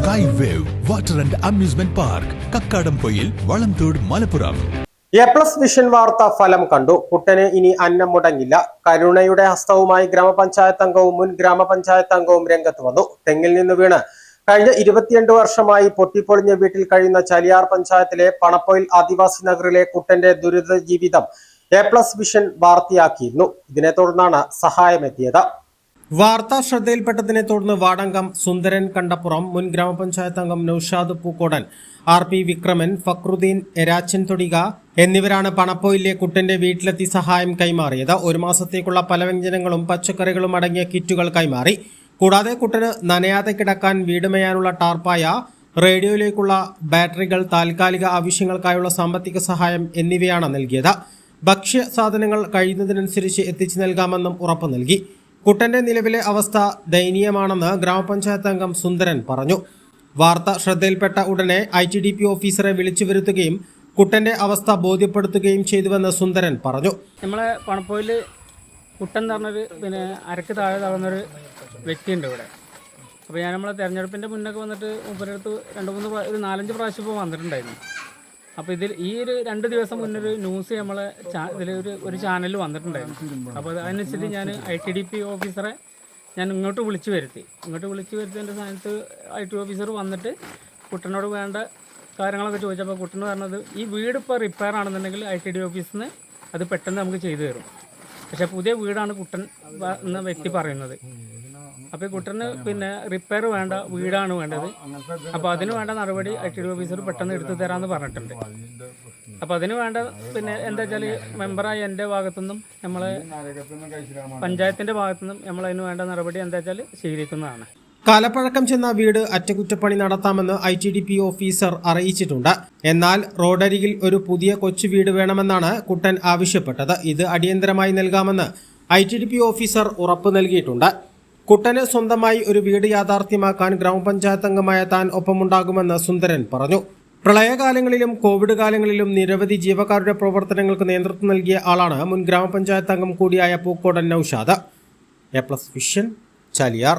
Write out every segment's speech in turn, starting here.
Sky wave water and amusement park Kakkadampoyil Valamthode Malappuram. A+ vision വാർത്ത ഫലം കണ്ടു. കുട്ടന് ഇനി അന്നം മുടങ്ങില്ല. കരുണയുടെ ഹസ്തവുമായി ഗ്രാമപഞ്ചായത്ത് അംഗവും മുൻ ഗ്രാമപഞ്ചായത്ത് അംഗവും രംഗത്ത് വന്നു. തെങ്ങിൽ നിന്ന് വീണ് കഴിഞ്ഞ 22 വർഷമായി പൊട്ടിപ്പൊളിഞ്ഞ വീട്ടിൽ കഴിയുന്ന ചാലിയാർ പഞ്ചായത്തിലെ പണപ്പൊയിൽ ആദിവാസി നഗറിലെ കുട്ടന്റെ ദുരിത ജീവിതം A+ വിഷൻ വാർത്തയാക്കിയിരുന്നു. ഇതിനെ തുടർന്നാണ് സഹായമെത്തിയത്. വാർത്ത ശ്രദ്ധയിൽപ്പെട്ടതിനെ തുടർന്ന് വാർഡംഗം സുന്ദരൻ കണ്ടപ്പുറം, മുൻ ഗ്രാമപഞ്ചായത്ത് അംഗം നൌഷാദ് പൂക്കോടൻ, RP വിക്രമൻ, ഫക്രുദ്ദീൻ എരാച്ചൻ തൊടിക എന്നിവരാണ് പണപ്പൊയിലെ കുട്ടന്റെ വീട്ടിലെത്തി സഹായം കൈമാറിയത്. ഒരു മാസത്തേക്കുള്ള പലവ്യഞ്ജനങ്ങളും പച്ചക്കറികളും അടങ്ങിയ കിറ്റുകൾ കൈമാറി. കൂടാതെ കുട്ടന് നനയാതെ കിടക്കാൻ വീടുമയാനുള്ള ടാർപ്പായ, റേഡിയോയിലേക്കുള്ള ബാറ്ററികൾ, താൽക്കാലിക ആവശ്യങ്ങൾക്കായുള്ള സാമ്പത്തിക സഹായം എന്നിവയാണ് നൽകിയത്. ഭക്ഷ്യ സാധനങ്ങൾ കഴിയുന്നതിനനുസരിച്ച് എത്തിച്ചു നൽകാമെന്നും ഉറപ്പു നൽകി. കുട്ടന്റെ നിലവിലെ അവസ്ഥ ദയനീയമാണെന്ന് ഗ്രാമപഞ്ചായത്ത് അംഗം സുന്ദരൻ പറഞ്ഞു. വാർത്ത ശ്രദ്ധയിൽപ്പെട്ട ഉടനെ ITDP ഓഫീസറെ വിളിച്ചു വരുത്തുകയും കുട്ടന്റെ അവസ്ഥ ബോധ്യപ്പെടുത്തുകയും ചെയ്തുവെന്ന് സുന്ദരൻ പറഞ്ഞു. നമ്മളെ പണപ്പൊയിൽ കുട്ടൻ എന്ന് പറഞ്ഞൊരു അരക്ക് താഴെ താഴ്ന്നൊരു വ്യക്തിയുണ്ട് ഇവിടെ. അപ്പോൾ ഞാൻ നമ്മളെ തെരഞ്ഞെടുപ്പിൻ്റെ മുന്നൊക്കെ വന്നിട്ട് മുപ്പരടുത്ത് 4-5 പ്രാവശ്യം ഇപ്പോൾ വന്നിട്ടുണ്ടായിരുന്നു. അപ്പോൾ ഈ ഒരു 2 ദിവസം മുന്നൊരു ന്യൂസ് നമ്മളെ ഒരു ചാനലിൽ വന്നിട്ടുണ്ടായിരുന്നു. അപ്പോൾ അതനുസരിച്ച് ഞാൻ ITDP ഓഫീസറെ ഞാൻ ഇങ്ങോട്ട് വിളിച്ചു വരുത്തിയതിൻ്റെ സ്ഥാനത്ത് IT ഓഫീസർ വന്നിട്ട് കുട്ടനോട് വേണ്ട കാര്യങ്ങളൊക്കെ ചോദിച്ചപ്പോൾ കുട്ടന് പറഞ്ഞത് ഈ വീട് ഇപ്പോൾ റിപ്പയർ ആണെന്നുണ്ടെങ്കിൽ ITDP ഓഫീസിൽ നിന്ന് അത് പെട്ടെന്ന് നമുക്ക് ചെയ്തു തരും. പക്ഷേ പുതിയ വീടാണ് കുട്ടൻ എന്ന വ്യക്തി പറയുന്നത്. അപ്പോൾ കുട്ടന് റിപ്പയർ വേണ്ട, വീടാണ് വേണ്ടത്. അപ്പോൾ അതിന് വേണ്ട നടപടി ITDP ഓഫീസർ പെട്ടെന്ന് എടുത്തു തരാമെന്ന് പറഞ്ഞിട്ടുണ്ട്. അപ്പോൾ അതിന് വേണ്ട എന്താ വെച്ചാൽ മെമ്പറായ എൻ്റെ ഭാഗത്തുനിന്നും നമ്മളെ പഞ്ചായത്തിൻ്റെ ഭാഗത്തുനിന്നും നമ്മളതിന് വേണ്ട നടപടി എന്താ വെച്ചാൽ സ്വീകരിക്കുന്നതാണ്. കാലപ്പഴക്കം ചെന്ന വീട് അറ്റകുറ്റപ്പണി നടത്താമെന്ന് ITDP ഓഫീസർ അറിയിച്ചിട്ടുണ്ട്. എന്നാൽ റോഡരികിൽ ഒരു പുതിയ കൊച്ചു വീട് വേണമെന്നാണ് കുട്ടൻ ആവശ്യപ്പെട്ടത്. ഇത് അടിയന്തരമായി നൽകാമെന്ന് ITDP ഓഫീസർ ഉറപ്പു നൽകിയിട്ടുണ്ട്. കുട്ടന് സ്വന്തമായി ഒരു വീട് യാഥാർത്ഥ്യമാക്കാൻ ഗ്രാമപഞ്ചായത്ത് അംഗമായ താൻ ഒപ്പമുണ്ടാകുമെന്ന് സുന്ദരൻ പറഞ്ഞു. പ്രളയകാലങ്ങളിലും കോവിഡ് കാലങ്ങളിലും നിരവധി ജീവകാരുണ്യ പ്രവർത്തനങ്ങൾക്ക് നേതൃത്വം നൽകിയ ആളാണ് മുൻ ഗ്രാമപഞ്ചായത്ത് അംഗം കൂടിയായ പൂക്കോടൻ നൌഷാദ്. A+ vision, Chaliyar.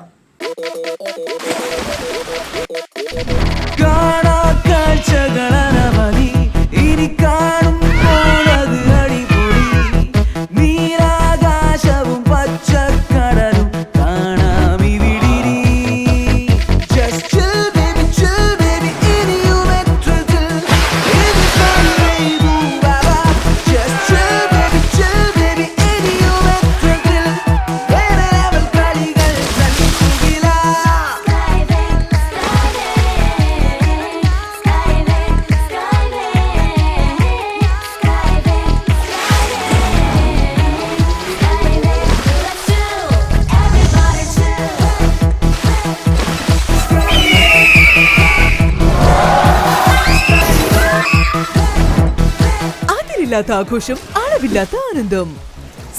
അതിരില്ലാത്ത ആഘോഷം, അളവില്ലാത്ത ആനന്ദം.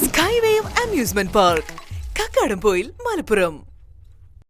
Sky wave amusement park, Kakkadampoyil, Malappuram.